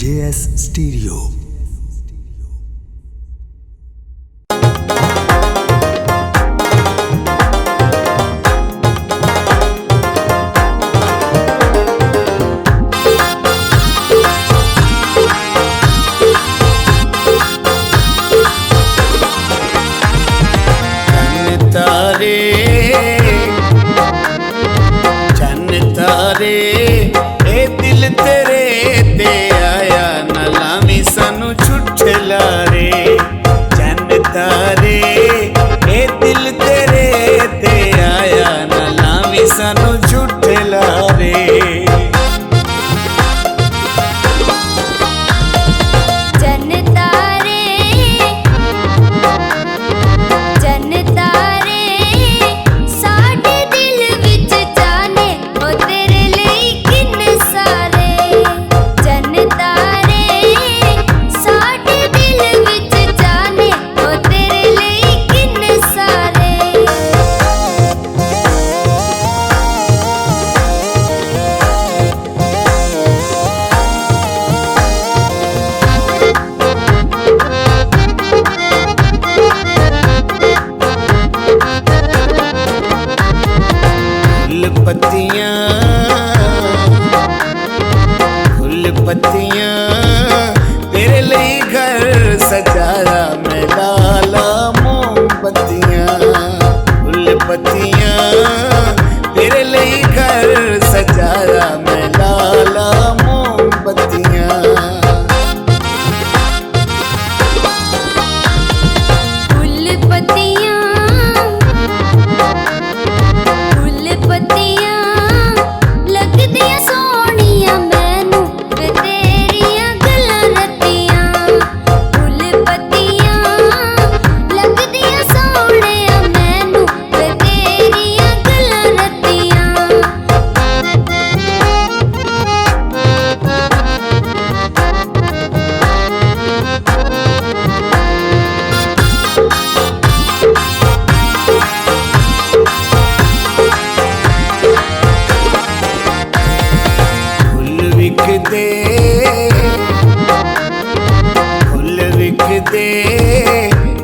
JS Stereo। तारे ए दिल तेरे ते आया ना लावी सानू झूठे लारे। चन्न तारे ए दिल तेरे ते आया ना लावी सानू झूठे लारे। पत्तियां तेरे लिए घर सजाया मैं लाला मोमबत्तियां। फुल पत्तियां तेरे लिए घर सजाया मैं लाला मोमबत्तियां। फुल विकदे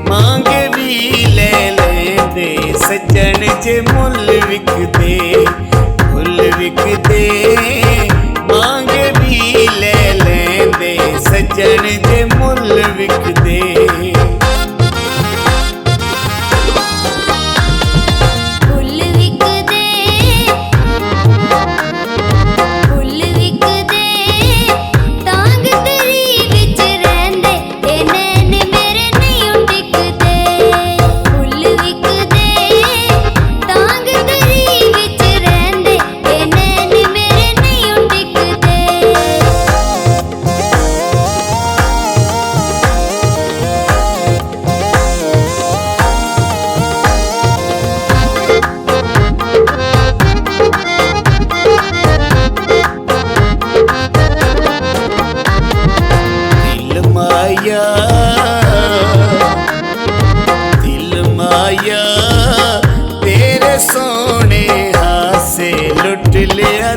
मांगे भी ले लेंदे सज्जन जे मुल विकदे। फुल विकदे मांगे भी ले लेंदे सज्जन जे मुल विकदे। दिल माया तेरे सोने हाथ से लुट लिया।